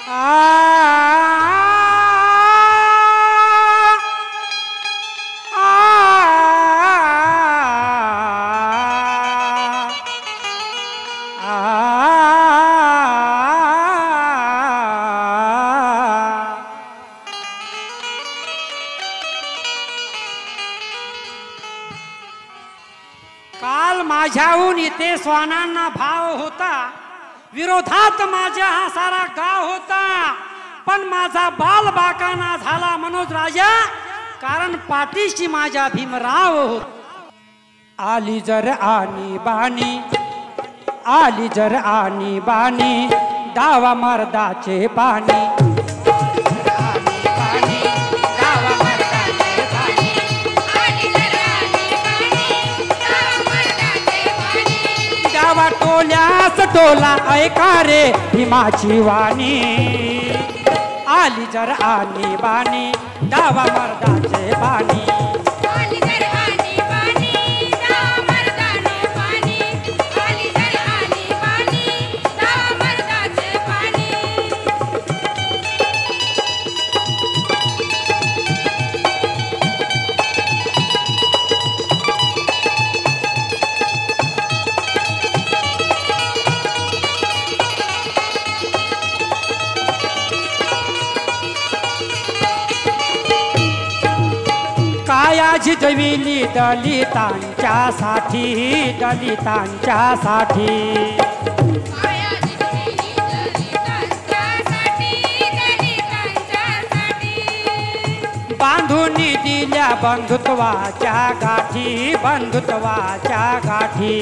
काल माझ्याहून इथे स्वानांना भाव होता, विरोधात माझ्या हा सारा गाव होता, पण माझा बाल बाकाना झाला मनोज राजा, कारण पाठीशी माझ्या भीमराव होता. आली जर आणि बाणी, आली जर आणि बाणी, डावा मर्दाचे पाणी. टोल्यास टोला ऐका रे भीमाची वाणी. आली जर आणि बाणी, डावा मर्दाचे पाणी. आली जर आणि बाणी, डावा मर्दाचे पाणी. आली जर आणि बाणी, डावा मर्दाचे पाणी. काया झिजविली दलितांच्या साठी, दलितांच्या साठी. काया झिजविली दलितांच्या साठी, दलितांच्या साठी. बांधून दिल्या बंधुत्वाच्या गाठी, बंधुत्वाच्या गाठी.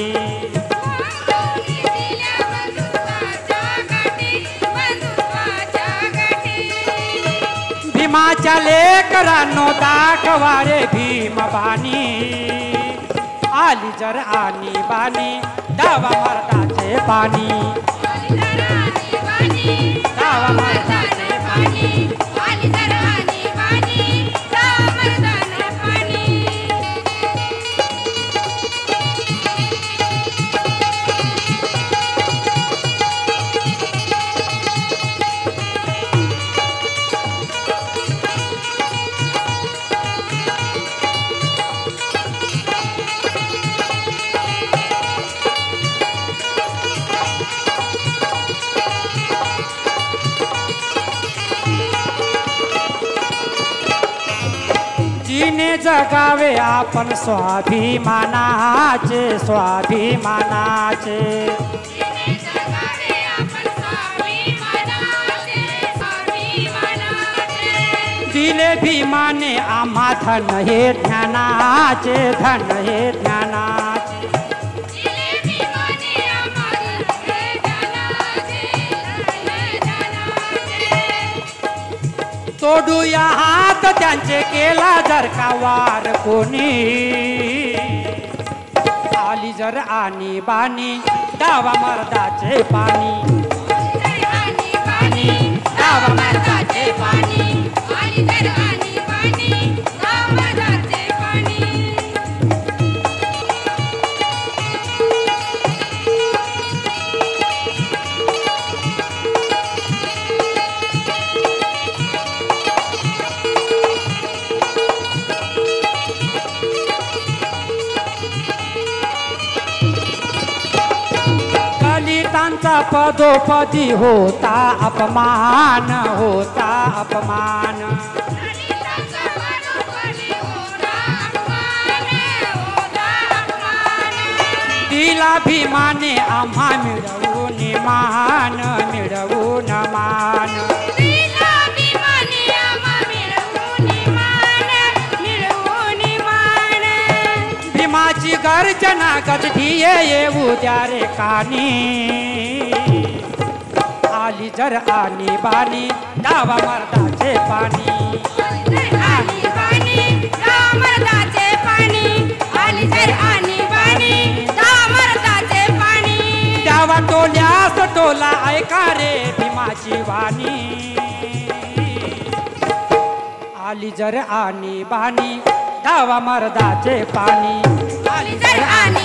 भीमाच्या लेकरांनो दाखवा रे भीमबाणी. आली जर आणि बाणी, डावा मर्दाचे पाणी. आली जर आणि बाणी, डावा मर्दाचे पाणी. आली जर आणि बाणी, डावा मर्दाचे पाणी. जिने जगावे आपण स्वाभिमानाचे, स्वाभिमानाचे. जिने जगावे आपण स्वाभिमानाचे, स्वाभिमानाचे. दिले भीमाने आम्हा धन हे ज्ञानाचे, धन हे ज्ञानाचे. दिले भीमाने आम्हाला ज्ञानाचे, ज्ञानाचे. तोडूया हात त्यांचे केला जर का वार कोणी. आली जर आणि बाणी, डावा मर्दाचे पाणी. आली जर आणि बाणी, डावा मर्दाचे पाणी. आली जर आणि बाणी, डावा मर्दाचे पाणी. दलितांचा पदोपदी होता अपमान, होता अपमान. दलितांचा पदोपदी होता अपमान, होता अपमान. दिला भीमाने आम्हा मिळवून मान, मिळवून मान. दिला भीमाने आम्हा मिळवून मान, मिळवून मान. भीमाची गर्जना गजठीये येऊ द्या रे कानी. आली जर आणि बाणी, डावा मर्दाचे पाणी. आली जर आणि बाणी, डावा मर्दाचे पाणी. आली जर आणि बाणी, डावा मर्दाचे पाणी. डावा टोल्यास टोला ऐका रे भीमाची वाणी. आली जर आणि बाणी, डावा मर्दाचे पाणी. आली जर आणि